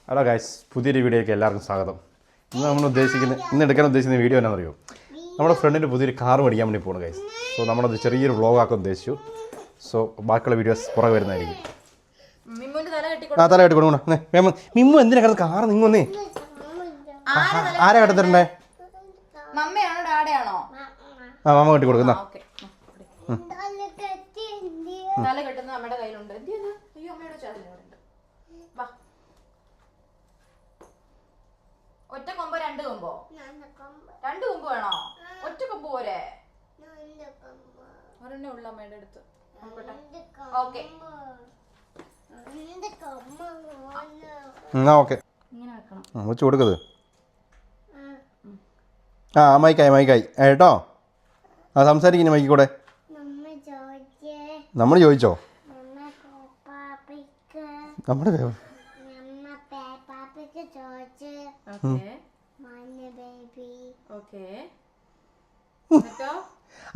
Hello guys, പുതിയൊരു വീഡിയോയ്ക്ക് എല്ലാവർക്കും സ്വാഗതം. ഇന്ന് എടുക്കാൻ ഉദ്ദേശിക്കുന്ന വീഡിയോ എന്നാണെന്നറിയോ? നമ്മുടെ ഫ്രണ്ടിന് പുതിയൊരു കാർ മേടിക്കാൻ വേണ്ടി പോകുന്നു ഗൈസ്. സോ നമ്മളത് ചെറിയൊരു വ്ളോഗാക്കാൻ ഉദ്ദേശിച്ചു. സോ ബാക്കിയുള്ള വീഡിയോസ് പുറകെ വരുന്നതായിരിക്കും. തല കെട്ടി കൊടുക്കണം. മിമ്മു എന്തിനാ കിടന്ന് കാർ നിങ്ങൊന്നേ? ആരാ കെട്ടത്തിണ്ടേ? ആ മാമ കെട്ടി കൊടുക്കുന്ന ഒറ്റ കൊമ്പോ രണ്ട് കൊമ്പോ? രണ്ട് കൊമ്പ് വേണോ? ഒറ്റ കൊമ്പ് പോരെ? ഒരെണ്ണേ ഉള്ള അമ്മയുടെ അടുത്ത്. ഓക്കെ ഇങ്ങനെ വെക്കണം. വെച്ച് കൊടുക്കത്. ആ മൈക്കായി കേട്ടോ. ആ സംസാരിക്കുന്ന മൈക്ക് കൂടെ. നമ്മൾ ചോദിച്ചോ? നമ്മുടെ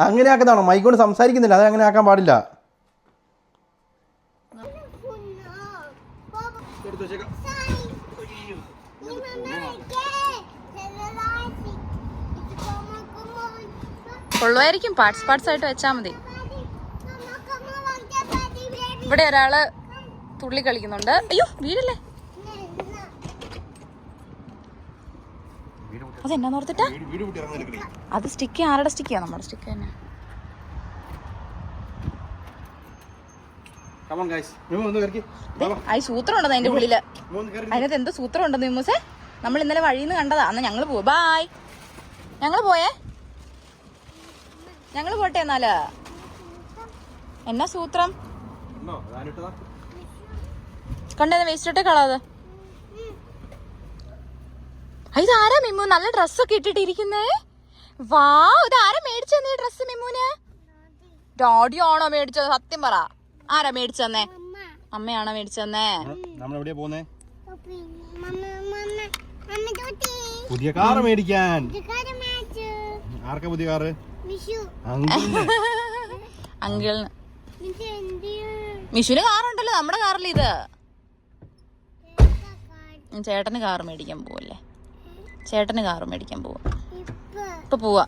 അങ്ങനെ ആക്കുന്നതാണോ? മൈക്കോട് സംസാരിക്കുന്നില്ല, അത് അങ്ങനെ ആക്കാൻ പാടില്ല. കൊള്ളുമായിരിക്കും. പാർട്സ് ആയിട്ട് വെച്ചാൽ മതി. ഇവിടെ ഒരാള് തുള്ളി കളിക്കുന്നുണ്ട്. അയ്യോ വീടല്ലേ? അതെന്നാന്ന് ഓർത്തിട്ടാ? അത് സ്റ്റിക്ക്. ആരുടെ സ്റ്റിക്കാ? നമ്മുടെ സ്റ്റിക്ക് തന്നെ. ആ സൂത്രം ഉണ്ടെന്ന് അതിന്റെ ഉള്ളില്. അതിനകത്ത് എന്തോ സൂത്രം ഉണ്ടെന്ന് നിമ്മൂസേ. നമ്മൾ ഇന്നലെ വഴിന്ന് കണ്ടതാ. അന്ന് ഞങ്ങള് പോവാ. ബായ്. ഞങ്ങള് പോയേ. ഞങ്ങള് പോട്ടെ എന്നാല്. എന്നാ സൂത്രം കണ്ടേന്ന്? വേസ്റ്റ് ഇട്ടേ കളാത്. ഇതാരാ മിമ്മു? നല്ല ഡ്രസ്സൊക്കെ ഇട്ടിട്ടിരിക്കുന്നേ. വാ, ഇതാരാ മേടിച്ചെന്നേ ഡ്രസ്സ് മിമ്മുന്? ഡാഡി ആണോ മേടിച്ചത്? സത്യം പറ, ആരാ മേടിച്ചെന്നേ? അമ്മയാണോ മേടിച്ചെന്നേ? പുതിയ കാർ മേടിക്കാൻ. ആർക്കാ പുതിയ കാറ്? അങ്കിളിന്. മിഷുന് കാറുണ്ടല്ലോ, നമ്മുടെ കാറിൽ. ഇത് ചേട്ടന് കാറ് മേടിക്കാൻ പോവല്ലേ? ചേട്ടന് കാറ് മേടിക്കാൻ പോവാ. ഇപ്പൊ പോവാ.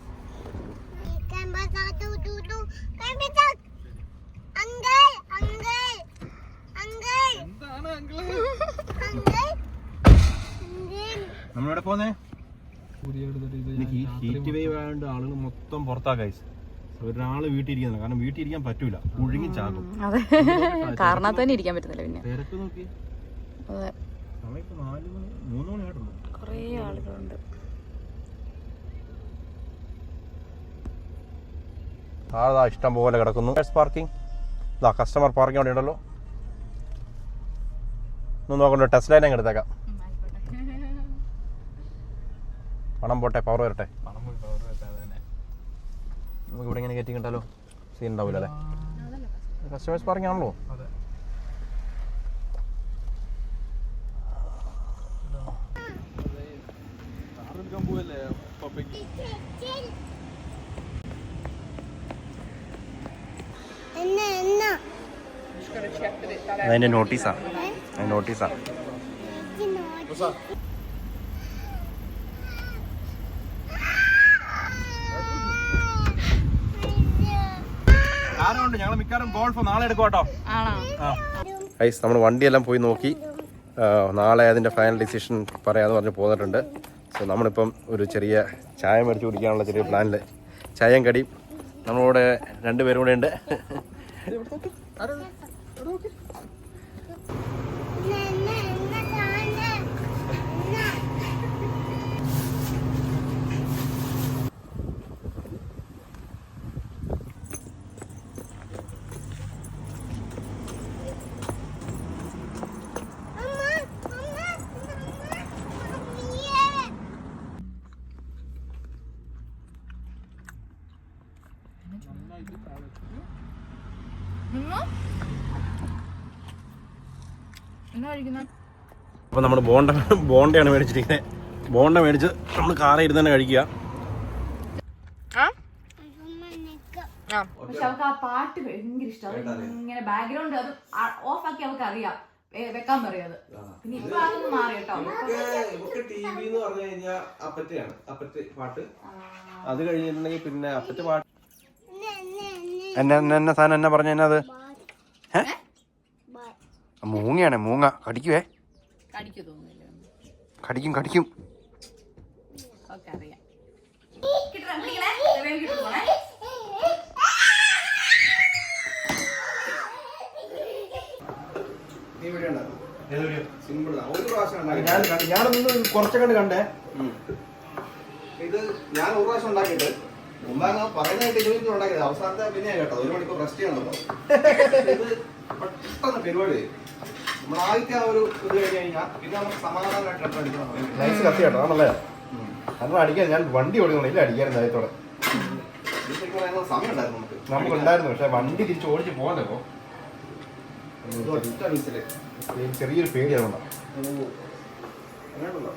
നമ്മളിവിടെ പോന്നേ. ഹീറ്റ് വേവ് ആയതുകൊണ്ട് ആളുകൾ മൊത്തം പുറത്താ ഗൈസ്. ഒരാള് വീട്ടിൽ ഇരിക്കുന്നില്ല, കാരണം വീട്ടിൽ ഇരിക്കാൻ പറ്റൂല, പുഴുങ്ങി ചാകും. അതെ, കാറിനകത്ത് തന്നെ ഇരിക്കാൻ പറ്റുന്നില്ല. പിന്നെ തിരക്ക് നോക്കി. അതെ, സമയം 3 മണി ആയിട്ടുള്ളൂ. കുറേ ആളുകളുണ്ട്. അതാ ഇഷ്ടം പോലെ കിടക്കുന്നു. പാർക്കിംഗ്. ഇതാ കസ്റ്റമർ പാർക്കിംഗ് അവിടെ ഉണ്ടല്ലോ. ഒന്ന് നോക്കണ്ട. ടെസ്റ്റ് ലൈൻ അങ്ങ് എടുത്തേക്കാം. പണം പോട്ടെ, പവർ വരട്ടെ. നമുക്ക് ഇവിടെ ഇങ്ങനെ കയറ്റി കിട്ടാലോ. സീൻ ഉണ്ടാവില്ല അല്ലേ? കസ്റ്റമേഴ്സ് പാർക്കിംഗ് ആണല്ലോ. അതിന്റെ നോട്ടീസാ. ഞങ്ങൾ മിക്കവാറും ഗോൾഫ് നാളെ എടുക്കും കേട്ടോ. നമ്മൾ വണ്ടിയെല്ലാം പോയി നോക്കി. നാളെ അതിന്റെ ഫൈനൽ ഡിസിഷൻ പറയാന്ന് പറഞ്ഞ് പോന്നിട്ടുണ്ട്. സോ നമ്മളിപ്പം ഒരു ചെറിയ ചായ മേടിച്ച് കുടിക്കാനുള്ള ചെറിയ പ്ലാനില്. ചായയും കടിയും. നമ്മളിവിടെ 2 പേരും കൂടെ ഉണ്ട്. അപ്പോൾ നമ്മൾ ബോണ്ടയാണ് മേടിച്ചിരിക്കുന്നത്. ബോണ്ട മേടിച്ച് നമ്മൾ കാറിൽ ഇരുന്ന് തന്നെ കഴിക്കുക. പക്ഷെ അവൾക്ക് ആ പാട്ട് ഭയങ്കര ഇഷ്ടം. ഇങ്ങനെ ബാക്ക്ഗ്രൗണ്ട് അത് ഓഫ് ആക്കി അവൾക്ക് അറിയാം. വെക്കാൻ പറയത്. പിന്നെ ഇപ്പൊ അതൊന്നും മാറി കേട്ടോ. ഇവക്ക് TV എന്ന് പറഞ്ഞു കഴിഞ്ഞാൽ അപ്പറ്റയാണ്, അപ്പറ്റ് പാട്ട്. അത് കഴിഞ്ഞിട്ടുണ്ടെങ്കിൽ പിന്നെ അപ്പറ്റ് പാട്ട്. എന്നെ സാധനം എന്നാ പറഞ്ഞ എന്നാ അത്? മൂങ്ങയാണ്, മൂങ്ങ കടിക്കുവേ. കടിക്കു തോന്നുന്നില്ല. കടിക്കും. ഓക്കെ അറിയാം. കിട്ടണേ. നീ വീഡിയോ ഉണ്ടാക്കും. സിമ്പിൾ ആണ്, ഒരു പ്രാവശ്യം ഞാനൊന്ന് കുറച്ചൊക്കെ കണ്ടേ. ഇത് ഞാൻ ഒരു പ്രാവശ്യം ഉണ്ടാക്കിയിട്ട് മുമ്പാണ് പറയുന്നതായിട്ട് 20 മിനിറ്റ് ഉണ്ടാക്കിയത്. അവസാനത്തെ പിന്നെ കേട്ടോ 1 മണിക്കൂർ റെസ്റ്റ് ചെയ്യണമല്ലോ. ഇത് പെട്ടെന്ന് പരിപാടി. നമ്മളാദ്യത്തെ ആ ഒരു ഇത് കഴിഞ്ഞ് കഴിഞ്ഞാൽ പിന്നെ നമുക്ക് സമാധാനമായിട്ട് അടിക്കണം. നൈസ് കത്തി കേട്ടോ ആണല്ലേ. കാരണം അടിക്കാൻ ഞാൻ വണ്ടി ഓടിക്കണം, ഇല്ല അടിക്കാനും നേരത്തോടെ സമയം ഉണ്ടായിരുന്നു നമുക്കുണ്ടായിരുന്നു. പക്ഷെ വണ്ടി തിരിച്ച് ഓടിച്ച് പോകാനപ്പോ ഒറ്റ മിനിറ്റില് ചെറിയൊരു പേടി അതുകൊണ്ടാണ്. അങ്ങനെയുണ്ടല്ലോ.